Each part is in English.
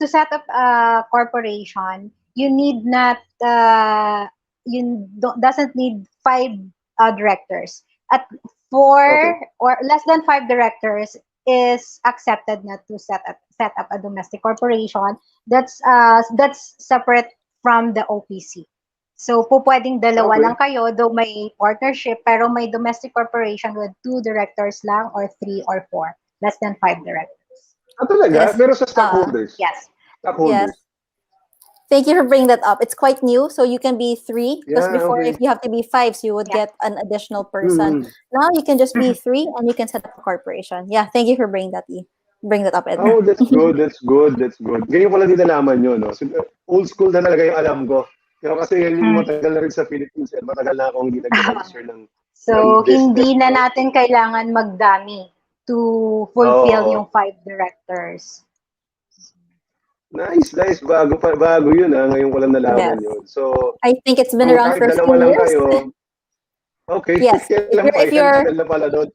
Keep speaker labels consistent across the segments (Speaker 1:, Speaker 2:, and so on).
Speaker 1: to set up a corporation, you need not doesn't need five directors. At
Speaker 2: Okay.
Speaker 1: four or less than five directors is accepted not to set up a domestic corporation. That's separate from the OPC. So, po pwedeng dalawa
Speaker 2: Okay.
Speaker 1: lang kayo, though may partnership, pero may domestic corporation with two directors lang or three or four, less than five directors.
Speaker 2: Ah, talaga?
Speaker 3: Yes.
Speaker 2: Pero sa stockholders?
Speaker 1: Yes.
Speaker 3: Yes.
Speaker 2: Stockholders.
Speaker 3: Thank you for bringing that up. It's quite new, so you can be 3. Because
Speaker 2: Yeah,
Speaker 3: before, if
Speaker 2: okay.
Speaker 3: you have to be 5, so you would
Speaker 1: Yeah.
Speaker 3: get an additional person.
Speaker 2: Mm.
Speaker 3: Now you can just be 3, and you can set up a corporation. Yeah, thank you for bringing that. Bring that up, Edna.
Speaker 2: Oh, that's good, that's good, that's good. Ngayon ko lang din nalaman yun, no? So, old school na talaga yung alam ko. Pero kasi yan yung matagal na rin sa Philippines. Eh. Matagal na akong hindi nag-register ng
Speaker 1: So,
Speaker 2: business.
Speaker 1: hindi na
Speaker 2: No?
Speaker 1: natin kailangan magdami to fulfill
Speaker 2: Oo.
Speaker 1: yung five directors.
Speaker 2: Nice, nice. Bago yun, ha? Ngayon ko lang nalaman
Speaker 3: Yes.
Speaker 2: yun. So,
Speaker 3: I think it's been around
Speaker 2: kahit
Speaker 3: for a few
Speaker 2: dalawa lang
Speaker 3: years.
Speaker 2: kayo, okay.
Speaker 3: Yes.
Speaker 2: Kailan pa?
Speaker 3: If you're,
Speaker 2: Tagal na pala doon.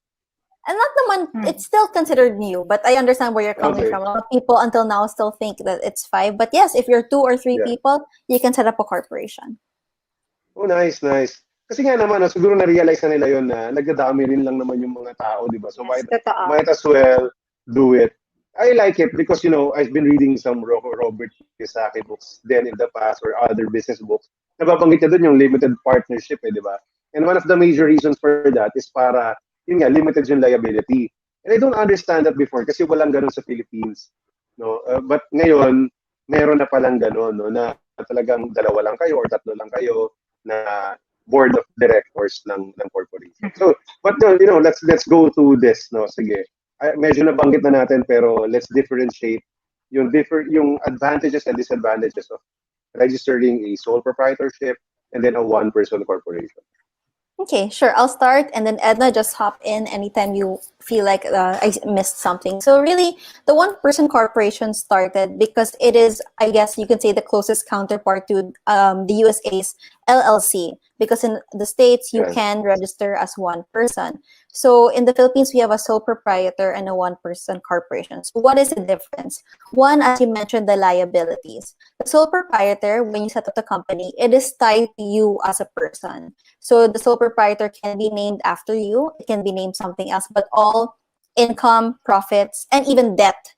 Speaker 3: and not naman, it's still considered new, but I understand where you're coming
Speaker 2: Okay.
Speaker 3: from. A lot of people until now still think that it's 5. But yes, if you're 2 or 3
Speaker 2: Yeah.
Speaker 3: people, you can set up a corporation.
Speaker 2: Oh, nice, nice. Kasi nga naman, siguro na-realize na nila yun na nagdadami rin lang naman yung mga tao, di ba? So,
Speaker 1: Yes, totoo.
Speaker 2: might as well do it. I like it because, I've been reading some Robert Kiyosaki books then in the past or other business books. Nababanggit niya doon yung limited partnership, di ba? And one of the major reasons for that is para, yun nga, limited yung liability. And I don't understand that before kasi walang ganun sa Philippines. No? But ngayon, meron na palang ganun, no? Na talagang dalawa lang kayo or tatlo lang kayo na board of directors ng corporation. So, but let's go to this, no? Sige. Medyo nabanggit na natin pero let's differentiate yung advantages and disadvantages of registering a sole proprietorship and then a one-person corporation.
Speaker 3: Okay, sure. I'll start, and then Edna, just hop in anytime you feel like I missed something. So really, the one-person corporation started because it is, I guess you could say, the closest counterpart to the USA's LLC. Because in the States, you
Speaker 2: Yes.
Speaker 3: can register as one person. So in the Philippines, we have a sole proprietor and a one-person corporation. So what is the difference? One, as you mentioned, the liabilities. The sole proprietor, when you set up the company, it is tied to you as a person. So the sole proprietor can be named after you. It can be named something else, but all income, profits, and even debt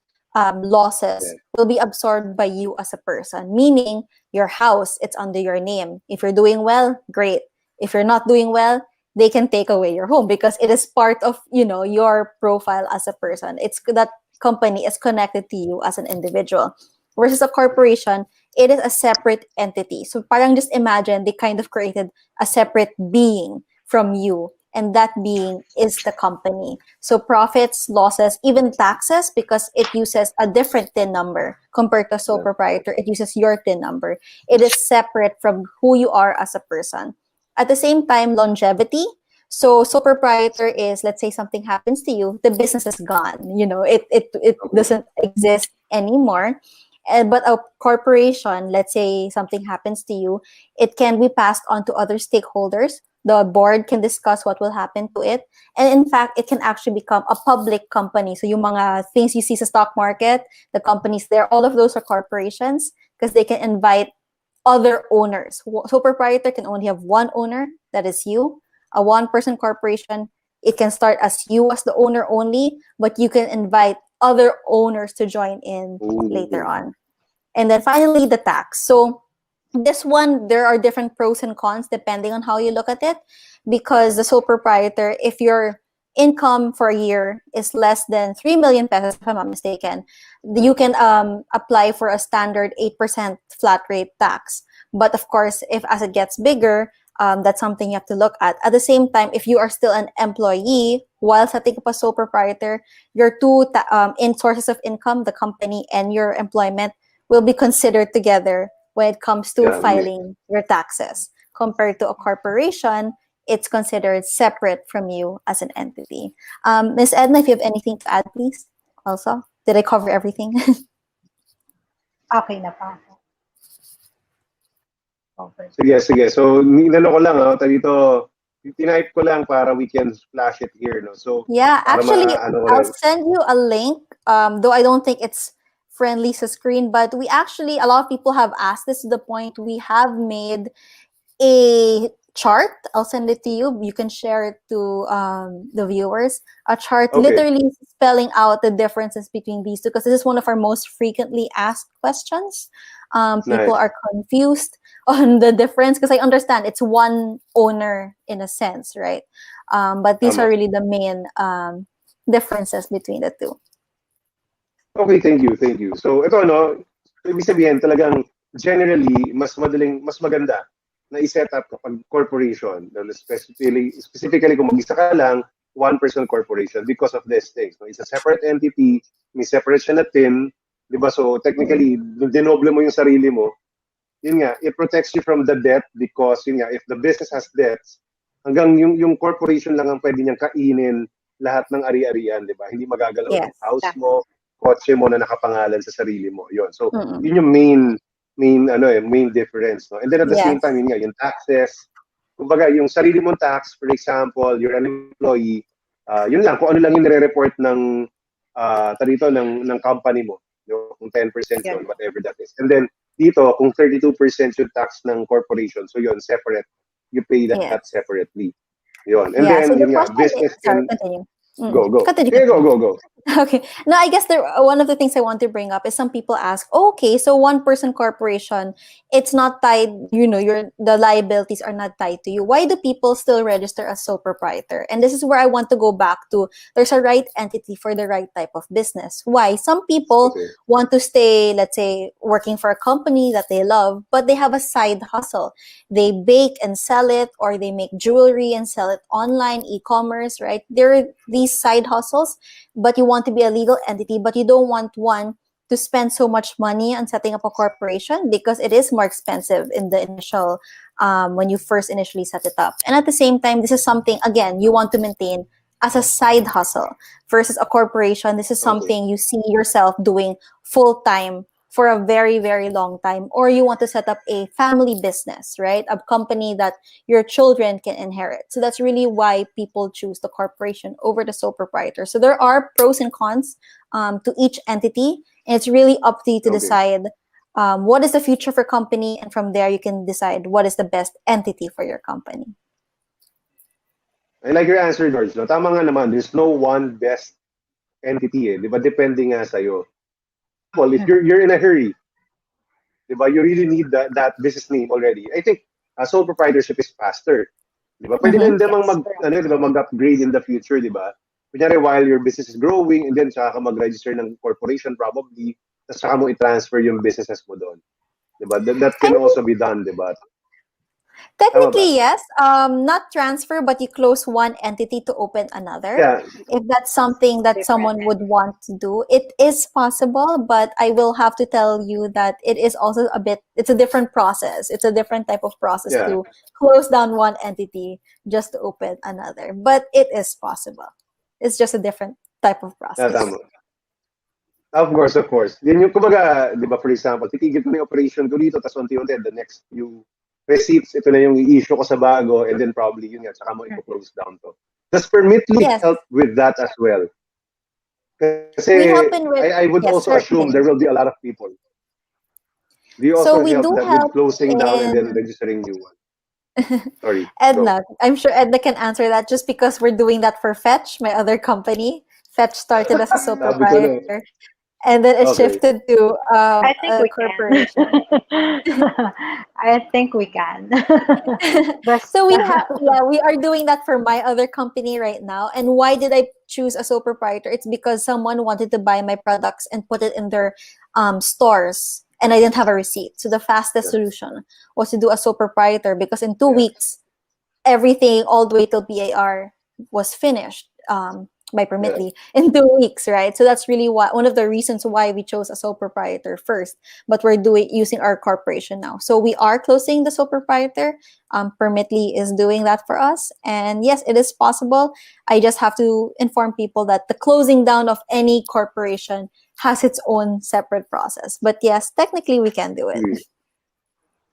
Speaker 3: losses will be absorbed by you as a person. Meaning, your house, it's under your name. If you're doing well, great. If you're not doing well, they can take away your home because it is part of, your profile as a person. It's that company is connected to you as an individual. Versus a corporation, it is a separate entity. So parang just imagine they kind of created a separate being from you, and that being is the company. So profits, losses, even taxes, because it uses a different TIN number compared to a sole proprietor, it uses your TIN number. It is separate from who you are as a person. At the same time, longevity. So sole proprietor is, let's say something happens to you, the business is gone. It doesn't exist anymore. But a corporation, let's say something happens to you, it can be passed on to other stakeholders. The board can discuss what will happen to it. And in fact, it can actually become a public company. So yung mga things you see sa stock market, the companies there, all of those are corporations because they can invite other owners. So proprietor can only have one owner, that is you. A one-person corporation, it can start as you as the owner only, but you can invite other owners to join in later on. And then finally, the tax. So this one, there are different pros and cons depending on how you look at it, because the sole proprietor, if your income for a year is less than 3 million pesos, if I'm not mistaken, you can apply for a standard 8% flat rate tax. But of course, if as it gets bigger, that's something you have to look at. At the same time, if you are still an employee while setting up a sole proprietor, your two sources of income, the company and your employment, will be considered together when it comes to filing your taxes. Compared to a corporation, it's considered separate from you as an entity. Ms. Edna, if you have anything to add, please. Also, did I cover everything?
Speaker 1: Okay na pa.
Speaker 2: Sige. So, inano ko lang, dito, tinype ko lang para we can flash it here, no? So,
Speaker 3: yeah, actually, I'll send you a link, though I don't think it's friendly sa screen, but we actually, a lot of people have asked this to the point we have made a chart. I'll send it to you. You can share it to the viewers. A chart
Speaker 2: Okay.
Speaker 3: literally spelling out the differences between these two, because this is one of our most frequently asked questions. People
Speaker 2: Nice.
Speaker 3: are confused on the difference, because I understand it's one owner in a sense, right? But these are
Speaker 2: Tama.
Speaker 3: really the main differences between the two.
Speaker 2: Okay, thank you, thank you. So ito no, ibig sabihin talagang generally mas maganda na i-set up kapag corporation, specifically kung mag-isa ka lang, one person corporation because of these things. No? It's a separate entity, may separate siya na team, di ba? So technically, dinoble mo yung sarili mo, yun nga, it protects you from the debt because yun nga, if the business has debts, hanggang yung corporation lang ang pwede niyang kainin lahat ng ari-arian, di ba? Hindi magagalaw
Speaker 3: Yes.
Speaker 2: yung house mo, kotse mo na nakapangalan sa sarili mo. Yun. So,
Speaker 3: Mm-mm.
Speaker 2: yun yung main difference, no? And then at the same
Speaker 3: Yes.
Speaker 2: time, yun nga, yung taxes, kumbaga, yung sarili mong tax, for example, you're an employee, yun lang, kung ano lang yung nire-report ng ng company mo, yung 10% yun, whatever that is. And then, dito, kung 32% yung tax ng corporation, so yun, separate. You pay that
Speaker 3: Yes.
Speaker 2: separately. Yun. And
Speaker 3: Yeah, so
Speaker 2: then,
Speaker 3: the
Speaker 2: yun nga,
Speaker 3: question is,
Speaker 2: business
Speaker 3: sorry,
Speaker 2: can,
Speaker 3: continue.
Speaker 2: go.
Speaker 3: Continue.
Speaker 2: Yeah, go.
Speaker 3: Okay. Now, I guess one of the things I want to bring up is some people ask, okay, so one person corporation, it's not tied, the liabilities are not tied to you. Why do people still register as sole proprietor? And this is where I want to go back to, there's a right entity for the right type of business. Why? Some people want to stay, let's say, working for a company that they love, but they have a side hustle. They bake and sell it, or they make jewelry and sell it online, e-commerce, right? There are these side hustles, but you want to be a legal entity, but you don't want one to spend so much money on setting up a corporation, because it is more expensive in the initial, when you first initially set it up. And at the same time, this is something, again, you want to maintain as a side hustle versus a corporation. This is something you see yourself doing full time for a very, very long time, or you want to set up a family business, right? A company that your children can inherit. So that's really why people choose the corporation over the sole proprietor. So there are pros and cons to each entity, and it's really up to you to decide what is the future for company, and from there you can decide what is the best entity for your company.
Speaker 2: I like your answer, George. No? Tama nga naman, there's no one best entity eh. Di ba? Depende nga sa'yo. Well, if you're in a hurry, di ba? You really need that business name already. I think sole proprietorship is faster. Di ba? Pwede din namang mag-upgrade in the future, di ba? Kunyari, while your business is growing, and then saka ka mag-register ng corporation probably, tapos saka mo i-transfer yung businesses mo doon. Di ba? That can also be done, di ba?
Speaker 3: Technically, yes. Not transfer, but you close one entity to open another.
Speaker 2: Yeah.
Speaker 3: If that's something that someone would want to do, it is possible, but I will have to tell you that it is also it's a different process. It's a different type of process to close down one entity just to open another. But it is possible. It's just a different type of process.
Speaker 2: Tama. Of course. Yan yung, kumbaga, di ba, for example, titigil ko na yung operation ko dito, tapos unti-unti, the next few receipts, ito na yung i-issue ko sa bago, and then probably, yun nga, saka mo i-close down to. Does Permitly help with that as well? Kasi I would also assume there will be a lot of people. Do you also help that with closing down and then registering new one? Sorry.
Speaker 3: Edna, I'm sure Edna can answer that, just because we're doing that for Fetch, my other company. Fetch started as a sole proprietor, and then it shifted to
Speaker 1: I think
Speaker 3: a
Speaker 1: we
Speaker 3: corporation.
Speaker 1: I think we can.
Speaker 3: So we are doing that for my other company right now. And why did I choose a sole proprietor? It's because someone wanted to buy my products and put it in their stores, and I didn't have a receipt. So the fastest solution was to do a sole proprietor, because in 2 weeks, everything all the way till BAR was finished by Permitly in 2 weeks, right? So that's really one of the reasons why we chose a sole proprietor first, but we're using our corporation now. So we are closing the sole proprietor. Permitly is doing that for us. And yes, it is possible. I just have to inform people that the closing down of any corporation has its own separate process. But yes, technically we can do it.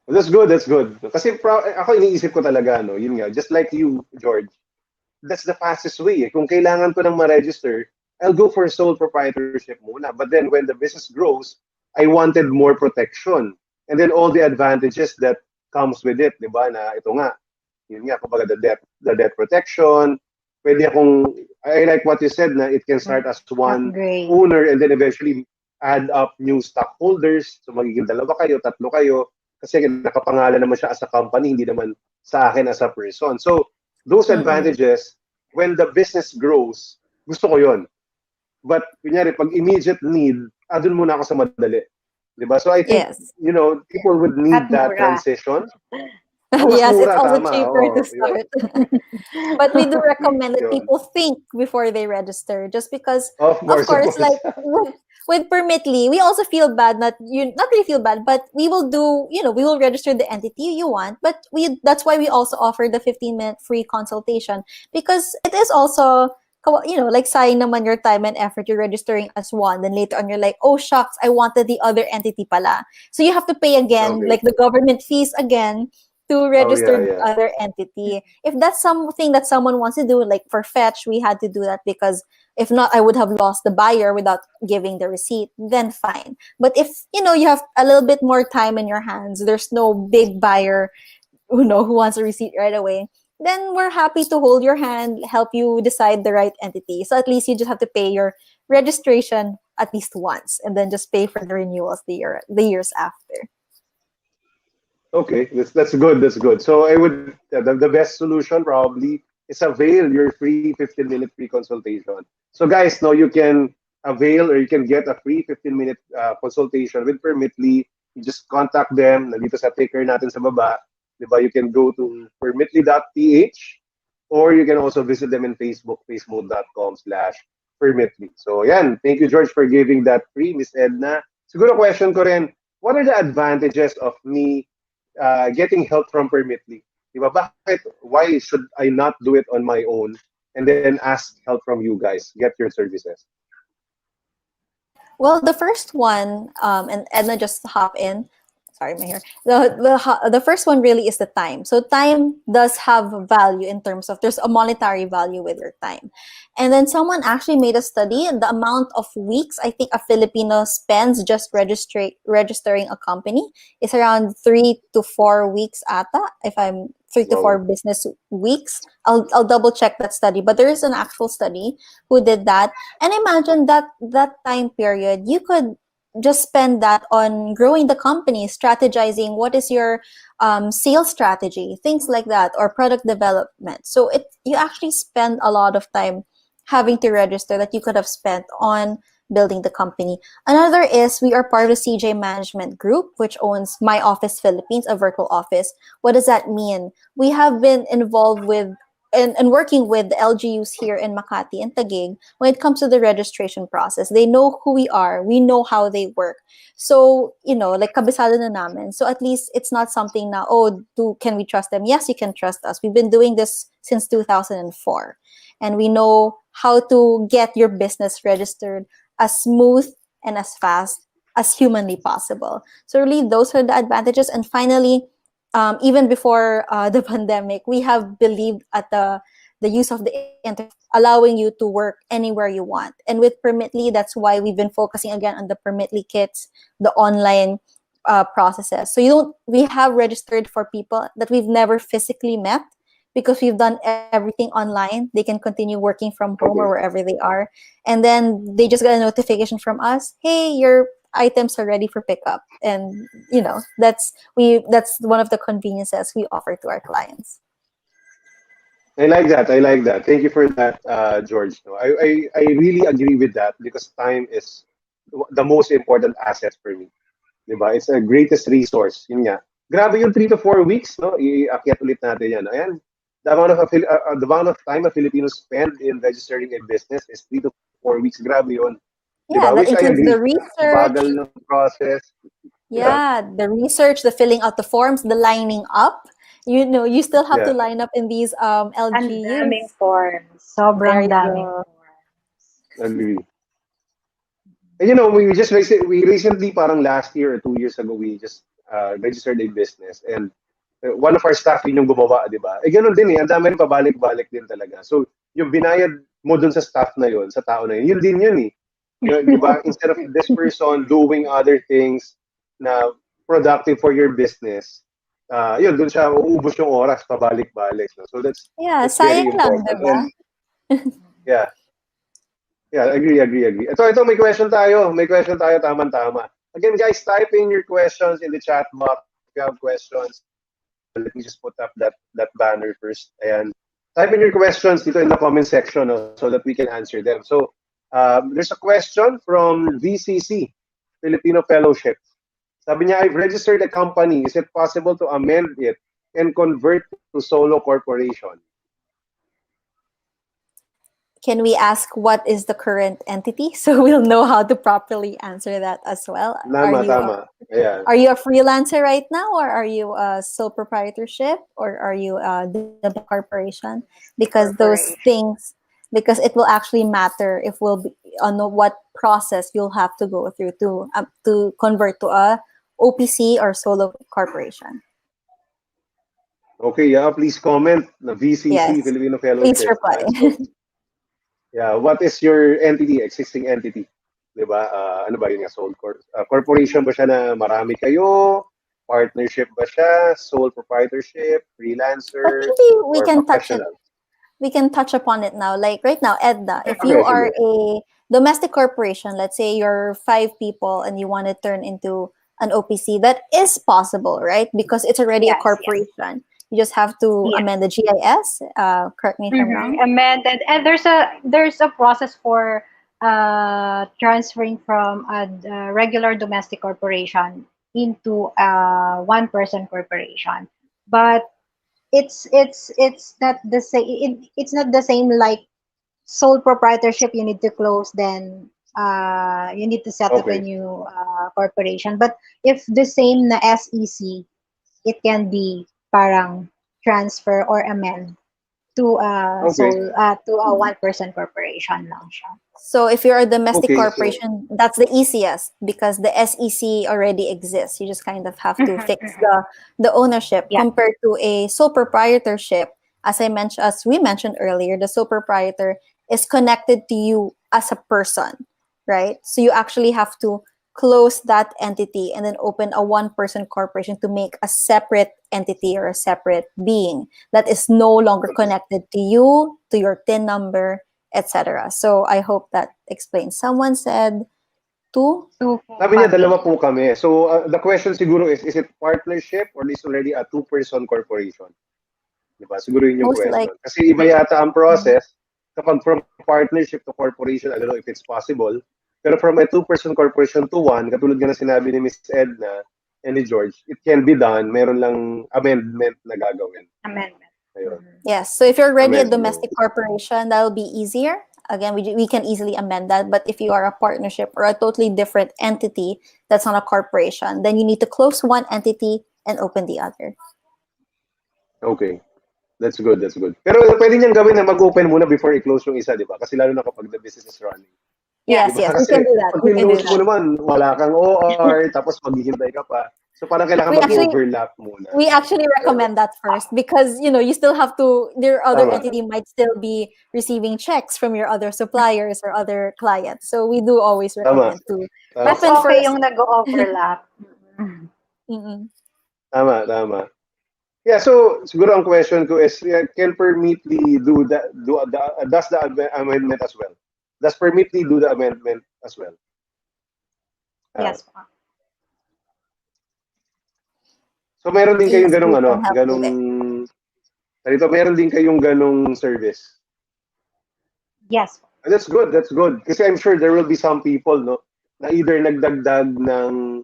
Speaker 2: That's good. Kasi ako iniisip ko talaga, no, yun nga, just like you, George, that's the fastest way. Kung kailangan ko nang ma-register, I'll go for sole proprietorship muna. But then when the business grows, I wanted more protection. And then all the advantages that comes with it, di ba? Na ito nga, yun nga, kumbaga the debt protection. Pwede akong, I like what you said na it can start as one
Speaker 1: Upgrade.
Speaker 2: owner and then eventually add up new stockholders. So magiging dalawa kayo, tatlo kayo. Kasi nakapangalan naman siya as a company, hindi naman sa akin as a person. So those
Speaker 3: Mm-mm.
Speaker 2: advantages, when the business grows, gusto ko yon. But kunyari, pag immediate need, dun muna ako sa madali. Diba? So I think,
Speaker 3: Yes.
Speaker 2: people would
Speaker 1: At
Speaker 2: need that
Speaker 1: mura.
Speaker 2: transition. Oh, mas
Speaker 3: Yes, it's
Speaker 2: mura,
Speaker 3: also
Speaker 2: tama.
Speaker 3: cheaper to
Speaker 2: Oh, yun.
Speaker 3: start. But we do recommend that
Speaker 2: Yun.
Speaker 3: people think before they register, just because,
Speaker 2: Of
Speaker 3: of
Speaker 2: course, of
Speaker 3: course,
Speaker 2: course.
Speaker 3: like with Permitly, we also feel bad, not really feel bad, but we will do, we will register the entity you want, but that's why we also offer the 15-minute free consultation, because it is also, like saying naman your time and effort, you're registering as one, then later on you're like, oh shucks, I wanted the other entity pala. So you have to pay again,
Speaker 2: Okay.
Speaker 3: like the government fees again, to
Speaker 2: Oh,
Speaker 3: register
Speaker 2: yeah,
Speaker 3: the
Speaker 2: yeah.
Speaker 3: other entity. If that's something that someone wants to do, like for Fetch, we had to do that because if not, I would have lost the buyer without giving the receipt, then fine. But if, you have a little bit more time in your hands, there's no big buyer, who wants a receipt right away, then we're happy to hold your hand, help you decide the right entity. So at least you just have to pay your registration at least once and then just pay for the renewals the years after.
Speaker 2: Okay, that's good. That's good. So I would the best solution probably is avail your free 15-minute free consultation. So guys, now you can avail or you can get a free 15-minute consultation with Permitly. You just contact them. Nandito sa ticker natin sa baba. Diba? You can go to permitly.ph or you can also visit them in Facebook, facebook.com/permitly. So yan, thank you George for giving that free, Miss Edna. Siguro question ko rin, what are the advantages of me getting help from Permitly? Diba? Bakit? Why should I not do it on my own and then ask help from you guys? Get your services.
Speaker 3: Well, the first one, and Edna just hop in. Sorry, my hair. The first one really is the time. So time does have value in terms of there's a monetary value with your time, and then someone actually made a study. The amount of weeks I think a Filipino spends just registering a company is around 3 to 4 weeks ata. If I'm 3 to 4
Speaker 2: Wow.
Speaker 3: business weeks, I'll double check that study. But there is an actual study who did that, and imagine that time period, you could just spend that on growing the company, strategizing what is your sales strategy, things like that, or product development. So you actually spend a lot of time having to register that you could have spent on building the company. Another is we are part of the CJ Management Group, which owns My Office Philippines, a virtual office. What does that mean? We have been involved with and working with the LGUs here in Makati and Taguig when it comes to the registration process. They know who we are. We know how they work. So, like kabisado na namin. So at least it's not something na, oh, can we trust them? Yes, you can trust us. We've been doing this since 2004. And we know how to get your business registered as smooth and as fast as humanly possible. So really, those are the advantages. And finally, even before the pandemic, we have believed at the use of the internet, allowing you to work anywhere you want. And with Permitly, that's why we've been focusing again on the Permitly kits, the online processes. So we have registered for people that we've never physically met because we've done everything online. They can continue working from home or
Speaker 2: Okay.
Speaker 3: wherever they are. And then they just got a notification from us, hey, your items are ready for pickup. And that's one of the conveniences we offer to our clients.
Speaker 2: I like that. I like that. Thank you for that, George. No, I really agree with that because time is the most important asset for me. Diba? It's the greatest resource. Yun nga. Grabe yung 3 to 4 weeks, no? Iakyat ulit natin yan. Ayan. The amount of time a Filipino spend in registering a business is 3 to 4 weeks. Grabe yun.
Speaker 3: Yeah,
Speaker 2: Diba?
Speaker 3: that
Speaker 2: Which I
Speaker 3: includes the
Speaker 2: agree. Ang
Speaker 3: research.
Speaker 2: bagal ng process. Yeah.
Speaker 3: Yeah, the research, the filling out the forms, the lining up. You still have to
Speaker 2: Yeah.
Speaker 3: line up in these
Speaker 1: Ang daming
Speaker 3: LGUs.
Speaker 1: forms.
Speaker 3: There
Speaker 1: Sobrang
Speaker 3: you
Speaker 1: daming
Speaker 3: go.
Speaker 1: forms.
Speaker 2: Agree. And we recently, parang last year or 2 years ago, we just registered a business. And one of our staff yun yung gumawa, di ba? Eh, ganun din eh. Ang dami rin pabalik-balik din talaga. So, yung binayad mo dun sa staff na yun, sa tao na yun din yun eh. Di ba? Instead of this person doing other things na productive for your business, yun, dun siya uubos yung oras, pabalik-balik. No? So that's very
Speaker 3: sayang lang,
Speaker 2: important.
Speaker 3: diba?
Speaker 2: And yeah. Yeah, agree. Ito, may question tayo. Tama. Again, guys, type in your questions in the chat box if you have questions. Let me just put up that banner first. And type in your questions dito in the comment section so that we can answer them. So there's a question from VCC, Filipino Fellowship. Sabi niya, I've registered a company. Is it possible to amend it and convert to solo corporation?
Speaker 3: Can we ask what is the current entity so we'll know how to properly answer that as well?
Speaker 2: Tama. Yeah.
Speaker 3: Are you a freelancer right now, or are you a sole proprietorship, or are you the corporation? Because those things, because it will actually matter if we'll be on what process you'll have to go through to convert to a OPC or solo corporation.
Speaker 2: Okay, yeah, please comment. The VCC,
Speaker 3: yes.
Speaker 2: Filipino Fellowship.
Speaker 3: Please reply.
Speaker 2: Yeah, what is your entity, existing entity? Diba? Ano ba yun nga, corporation ba siya na marami kayo? Partnership ba siya? Sole proprietorship? Freelancer?
Speaker 3: We
Speaker 2: or
Speaker 3: can touch it.
Speaker 2: professional?
Speaker 3: We can touch upon it now. Like right now, Edna, if you are a domestic corporation, let's say you're 5 people and you want to turn into an OPC, that is possible, right? Because it's already a corporation. You just have to amend the GIS. Correct me if I'm wrong.
Speaker 1: Amended, and there's a process for transferring from a regular domestic corporation into a one-person corporation. But it's not the same. It's not the same like sole proprietorship. You need to close, then you need to set up a new corporation. But if the same na SEC, it can be parang transfer or amend to a one-person corporation lang siya.
Speaker 3: So if you're a domestic corporation, that's the easiest because the SEC already exists. You just kind of have to fix the ownership compared to a sole proprietorship. As we mentioned earlier, the sole proprietor is connected to you as a person, right? So you actually have to close that entity and then open a one-person corporation to make a separate entity or a separate being that is no longer connected to you, to your TIN number, etc. So I hope that explains. Someone said two?
Speaker 2: Sabi niya, dalawa po kami. So the question siguro is it partnership or is already a two-person corporation? Diba? Siguro yun yung question. Kasi iba yata ang process kapag from partnership to corporation, I don't know if it's possible. Pero from a two-person corporation to one, katulad nga na sinabi ni Miss Edna and ni George, it can be done. Meron lang amendment na gagawin.
Speaker 1: Amendment.
Speaker 2: Ayun.
Speaker 3: Yes. So if you're already a domestic corporation, that will be easier. Again, we can easily amend that. But if you are a partnership or a totally different entity that's not a corporation, then you need to close one entity and open the other.
Speaker 2: Okay. That's good. Pero pwede niyang gawin na mag-open muna before i-close yung isa, di ba? Kasi lalo na kapag the business is running.
Speaker 3: Yes,
Speaker 2: diba?
Speaker 3: we can do that.
Speaker 2: Pag close mo naman, wala kang OR, tapos maghihintay ka pa. So parang kailangan mag-overlap muna.
Speaker 3: We actually recommend that first because, you still have to, your other entity might still be receiving checks from your other suppliers or other clients. So we do always recommend to
Speaker 1: open first. Yung nag-overlap.
Speaker 2: Tama. Yeah, so siguro ang question ko is, can Permitly does the amendment as well? Does Permitly do the amendment as well?
Speaker 1: Yes.
Speaker 2: So meron din kayong meron din kayong ganong service?
Speaker 1: Yes.
Speaker 2: That's good. Kasi I'm sure there will be some people, no, na either nagdagdag ng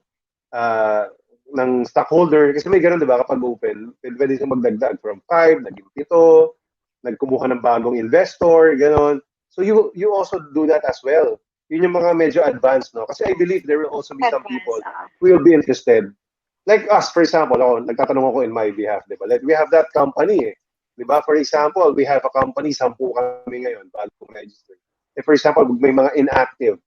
Speaker 2: stockholder, kasi may ganun, di ba, kapag open, pwede siyang magdagdag from 5, naging 7, nagkumuha ng bagong investor, gano'n. So you also do that as well. Yun yung mga medyo advanced, no? Kasi I believe there will also be some people who will be interested. Like us, for example, nagtatanong ako in my behalf, di ba? Like we have that company, di ba? For example, we have a company, 10 kami ngayon, bago register. For example, may mga inactive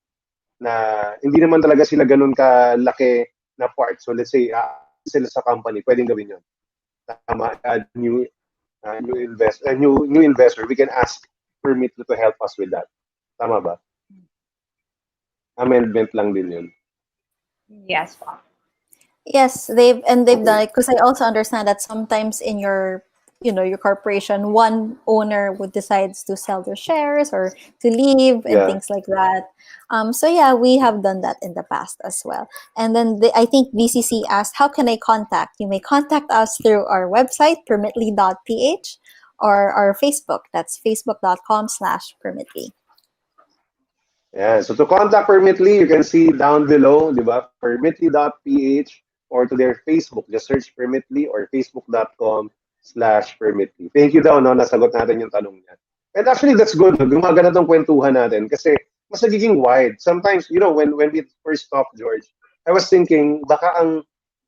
Speaker 2: na hindi naman talaga sila ganun kalaki na part. So let's say sila sa company, pwedeng gawin yun. Add new investor. We can ask Permitly to help us with that. Tama ba? Amendment lang din yun.
Speaker 1: Yes po.
Speaker 3: Yes, they've
Speaker 2: Okay.
Speaker 3: done it because I also understand that sometimes in your your corporation, one owner would decides to sell their shares or to leave and
Speaker 2: Yeah.
Speaker 3: things like that. So yeah, we have done that in the past as well. And then I think VCC asked, how can I contact? You may contact us through our website, permitly.ph, or our Facebook. That's facebook.com/permitly.
Speaker 2: Yeah. So to contact Permitly, you can see down below, di ba? Permitly.ph or to their Facebook. Just search Permitly or facebook.com/Permitly. Thank you daw, no? Nasagot natin yung tanong niya. And actually, that's good. No? Gumagana tong kwentuhan natin kasi mas nagiging wide. Sometimes, when we first talked, George, I was thinking, baka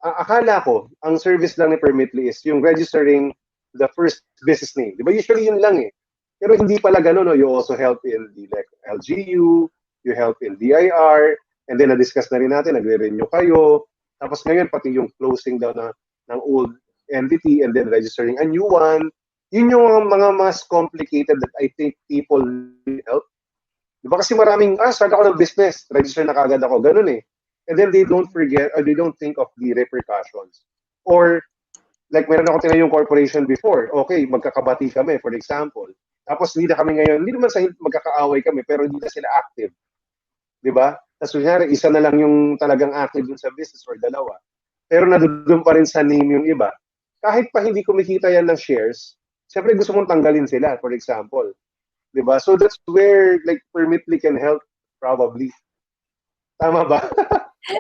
Speaker 2: akala ko, ang service lang ni Permitly is yung registering the first business name. Di ba? Usually yun lang eh. Pero hindi pala ganun, no? You also help in the like, LGU, you help in DIR, and then na-discuss na rin natin, nagre-renew kayo. Tapos ngayon, pati yung closing daw ng old entity and then registering a new one. Yun yung mga mas complicated that I think people need help. Di ba kasi maraming, start ako ng business, register na kagad ako, ganun eh. And then they don't forget, or they don't think of the repercussions. Or, like meron ako tinayong corporation before, okay, magkakabati kami, for example. Tapos hindi na kami ngayon, hindi naman sa magkakaaway kami, pero hindi na sila active. Di ba? Tapos kunyari, isa na lang yung talagang active dun sa business or dalawa. Pero nadudun pa rin sa name yung iba. Kahit pa hindi kumikita yan ng shares, siyempre gusto mong tanggalin sila, for example. Di ba? So that's where like Permitly can help probably. Tama ba?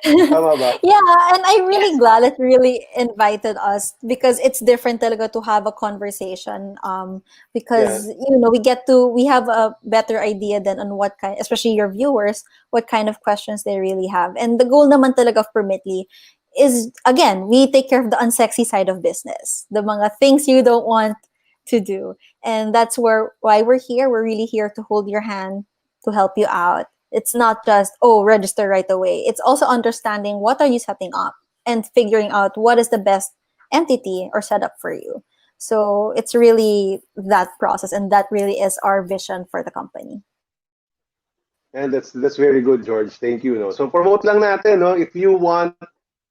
Speaker 2: Tama ba?
Speaker 3: Yeah, and I'm really
Speaker 1: Yes.
Speaker 3: glad it really invited us because it's different talaga to have a conversation. Because we have a better idea than on what kind, especially your viewers, what kind of questions they really have. And the goal naman talaga of Permitly is, again, we take care of the unsexy side of business, the mga things you don't want to do. And that's why we're here. We're really here to hold your hand, to help you out. It's not just, register right away. It's also understanding what are you setting up and figuring out what is the best entity or setup for you. So it's really that process, and that really is our vision for the company.
Speaker 2: And that's very good, George. Thank you. No? So promote lang natin, no? If you want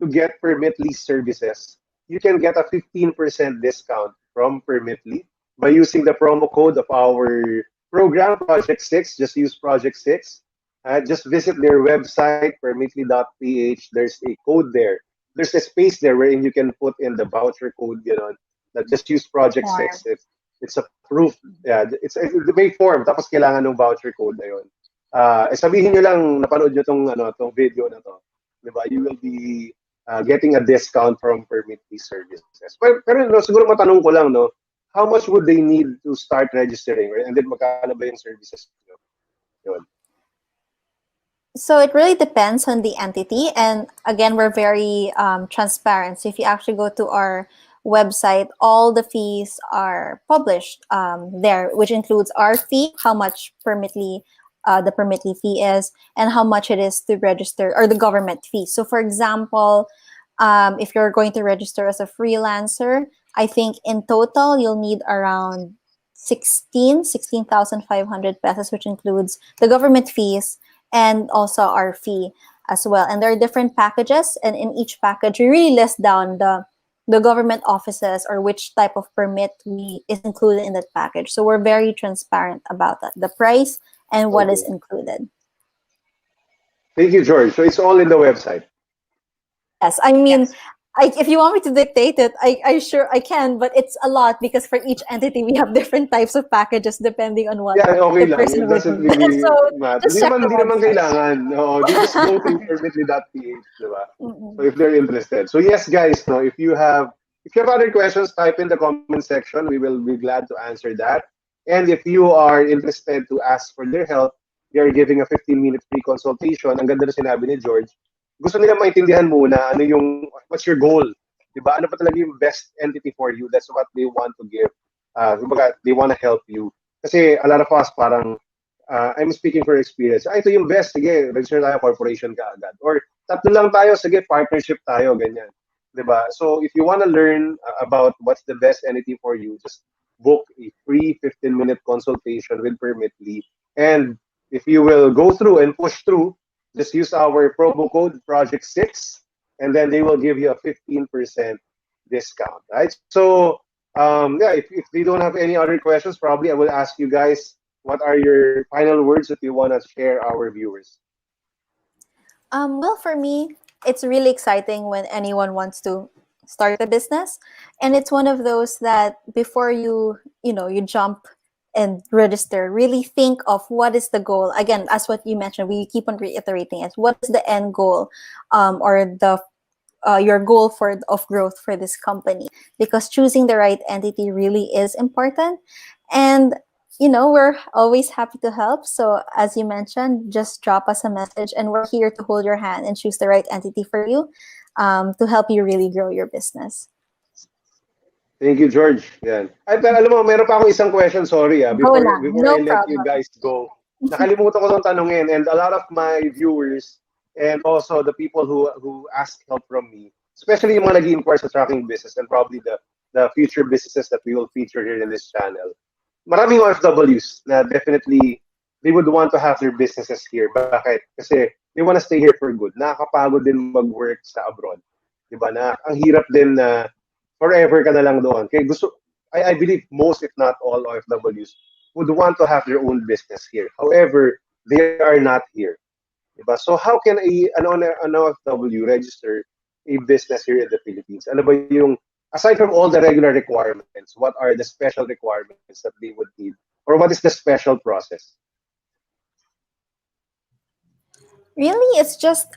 Speaker 2: to get Permitly services, you can get a 15% discount from Permitly by using the promo code of our program, Project 6. Just use Project 6. Just visit their website, permitly.ph. There's a code there. There's a space there wherein you can put in the voucher code, that just use Project 6. It's a proof. Yeah, it's the may form. Tapos kailangan ng voucher code na yun. Sabihin nyo lang, napanood nyo tong video na to. Diba? You will be getting a discount from Permitly services. Pero siguro matanong ko lang, no? How much would they need to start registering? Right? And then magkano ba yung services? Yun.
Speaker 3: So it really depends on the entity. And again, we're very transparent. So if you actually go to our website, all the fees are published there, which includes our fee, how much the Permitly fee is, and how much it is to register, or the government fee. So for example, if you're going to register as a freelancer, I think in total you'll need around 16,500 pesos, which includes the government fees and also our fee as well. And there are different packages, and in each package we really list down the government offices or which type of permit is included in that package. So we're very transparent about that, the price and what is included.
Speaker 2: Thank you, George. So it's all in the website.
Speaker 3: Yes, I mean,
Speaker 1: Yes.
Speaker 3: if you want me to dictate it, I sure I can, but it's a lot because for each entity we have different types of packages depending on what
Speaker 2: Yeah, okay
Speaker 3: the
Speaker 2: lang.
Speaker 3: person
Speaker 2: It
Speaker 3: would
Speaker 2: doesn't
Speaker 3: need.
Speaker 2: really
Speaker 3: So
Speaker 2: matter.
Speaker 3: just check the
Speaker 2: Hindi naman
Speaker 3: website.
Speaker 2: kailangan. No, they just go to permitly.ph, diba? So
Speaker 3: Mm-mm.
Speaker 2: if they're interested. So yes, guys, no, if you have other questions, type in the comment section. We will be glad to answer that. And if you are interested to ask for their help, they are giving a 15-minute free consultation. Ang ganda na sinabi ni George. Gusto nila maintindihan muna what's your goal. Diba? Ano pa talaga yung best entity for you? That's what they want to give. They want to help you. Kasi a lot of us parang, I'm speaking for experience. Ito yung best. Sige, register tayo, corporation ka agad. Or tatlo lang tayo, sige, partnership tayo, ganyan. Diba? So if you want to learn about what's the best entity for you, just book a free 15-minute consultation with Permitly. And if you will go through and push through, just use our promo code Project6, and then they will give you a 15% discount, right? So, yeah, if they don't have any other questions, probably I will ask you guys what are your final words that you want to share our viewers.
Speaker 3: Well, for me, it's really exciting when anyone wants to start a business, and it's one of those that before you jump and register, really think of what is the goal. Again, as what you mentioned, we keep on reiterating it. What is the end goal, or the your goal for of growth for this company? Because choosing the right entity really is important, and we're always happy to help. So as you mentioned, just drop us a message, and we're here to hold your hand and choose the right entity for you, to help you really grow your business.
Speaker 2: Thank you, George. Yan. At alam mo, meron pa akong isang question, sorry
Speaker 1: Go
Speaker 2: before
Speaker 1: lang,
Speaker 2: before
Speaker 1: no
Speaker 2: I let you
Speaker 1: problem.
Speaker 2: guys go. Nakalimutan ko itong tanungin, and a lot of my viewers and also the people who ask help from me, especially yung mga nag-inquire sa tracking business and probably the future businesses that we will feature here in this channel. Maraming OFWs na definitely they would want to have their businesses here. Bakit? Kasi they want to stay here for good. Nakakapagod din mag-work sa abroad. Diba? Na ang hirap din na forever ka na lang doon. Kaya I believe most, if not all, OFWs would want to have their own business here. However, they are not here. Diba? So how can an OFW register a business here in the Philippines? Ano ba yung, aside from all the regular requirements, what are the special requirements that they would need? Or what is the special process?
Speaker 3: Really, it's just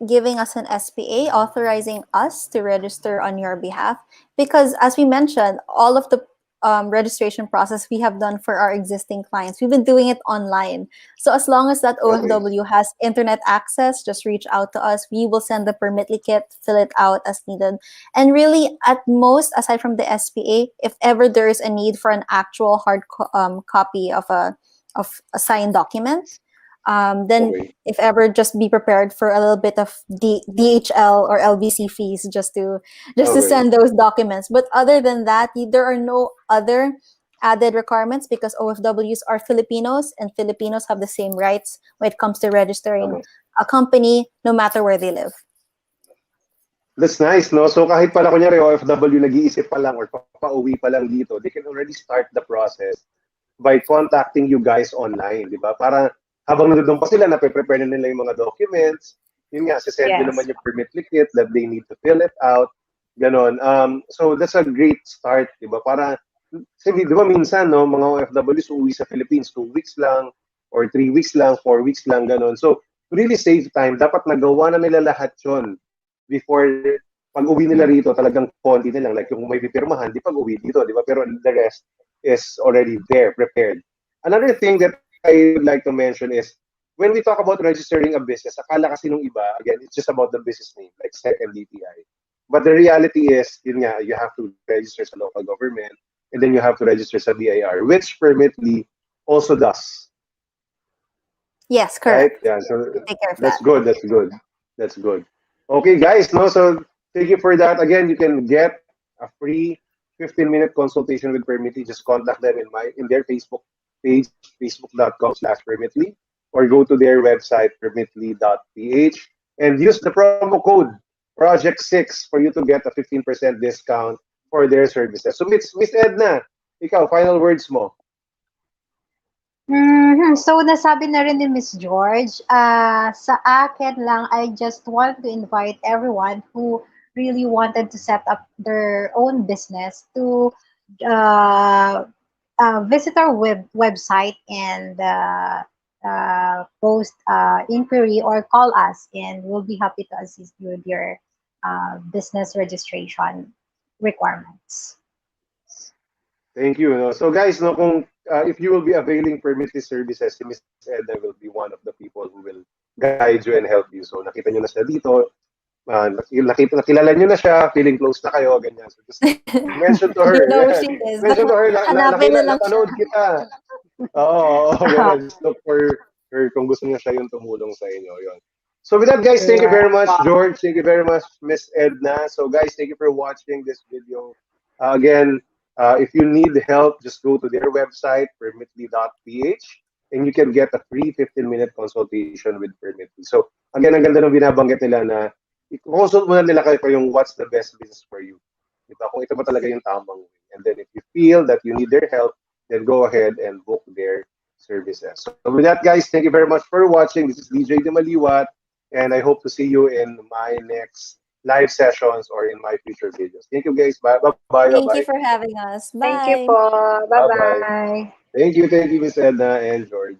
Speaker 3: giving us an SPA, authorizing us to register on your behalf. Because as we mentioned, all of the registration process we have done for our existing clients, we've been doing it online. So as long as that
Speaker 2: Okay.
Speaker 3: OFW has internet access, just reach out to us. We will send the permitly kit, fill it out as needed. And really, at most, aside from the SPA, if ever there is a need for an actual copy of a signed document, then
Speaker 2: Okay.
Speaker 3: if ever, just be prepared for a little bit of DHL or LBC fees just to
Speaker 2: Okay.
Speaker 3: send those documents. But other than that, there are no other added requirements, because OFWs are Filipinos, and Filipinos have the same rights when it comes to registering
Speaker 2: Okay.
Speaker 3: a company, no matter where they live.
Speaker 2: That's nice, no? So kahit pala kunyari OFW nag-iisip pa lang or pauwi pa lang dito, they can already start the process by contacting you guys online, di ba? Para habang nandun pa sila, nape-prepare na nila yung mga documents, yun nga, sisend nyo naman
Speaker 1: Yes.
Speaker 2: yung permit kit that they need to fill it out, ganon. So that's a great start, di ba? Para, kasi di ba minsan, no, mga OFWs uuwi sa Philippines 2 weeks lang, or 3 weeks lang, 4 weeks lang, ganon. So, to really save time, dapat nagawa na nila lahat yun before pag uwi nila rito, talagang konti na lang. Like yung may pipirmahan, di pag uwi dito, di ba? Pero the rest is already there, prepared. Another thing that I would like to mention is, when we talk about registering a business, akala kasi nung iba, again, it's just about the business name, like SEC and DTI. But the reality is, yun nga, you have to register sa local government, and then you have to register sa BIR, which Permitly also does.
Speaker 3: Yes,
Speaker 2: Right?
Speaker 3: correct.
Speaker 2: Yeah, so
Speaker 3: Take care of
Speaker 2: that's
Speaker 3: that.
Speaker 2: good, that's good. That's good. Okay, guys, no, so thank you for that. Again, you can get a free 15-minute consultation with Permitly. Just contact them in their Facebook page, facebook.com/Permitly, or go to their website, permitly.ph, and use the promo code Project6 for you to get a 15% discount for their services. So, Miss Edna, ikaw, final words mo.
Speaker 1: So, nasabi na rin ni Miss George, sa akin lang, I just want to invite everyone who really wanted to set up their own business to uh, visit our website and post inquiry or call us, and we'll be happy to assist you with your business registration requirements.
Speaker 2: Thank you. No? So guys, no, kung, if you will be availing Permitly services, si Miss Edna will be one of the people who will guide you and help you. So nakita nyo na siya dito, nakilala nyo na siya, feeling close na kayo, ganyan. So just mention to her.
Speaker 3: You know who
Speaker 2: Yan.
Speaker 3: she is.
Speaker 2: Mention to her,
Speaker 3: Hanapin na lang siya.
Speaker 2: napanood kita. Oo, ganun. Just look for her kung gusto niya siya yung tumulong sa inyo. Yun. So with that, guys, thank you very much, George. Thank you very much, Miss Edna. So guys, thank you for watching this video. Again, If you need help, just go to their website, permitly.ph, and you can get a free 15-minute consultation with Permitly. So, again, ang ganda ng binabanggit nila na i-consult muna nila kayo yung what's the best business for you. Diba? Kung ito ba talaga yung tamang way. And then if you feel that you need their help, then go ahead and book their services. So with that, guys, thank you very much for watching. This is DJ Dimaliuat, and I hope to see you in my next live sessions or in my future videos. Thank you, guys. Bye. Bye.
Speaker 3: Thank
Speaker 2: Bye.
Speaker 3: you for having us.
Speaker 1: Thank you
Speaker 3: Bye.
Speaker 1: po.
Speaker 2: Bye. Bye.
Speaker 1: Bye-bye.
Speaker 2: Thank you, Miss Edna and George.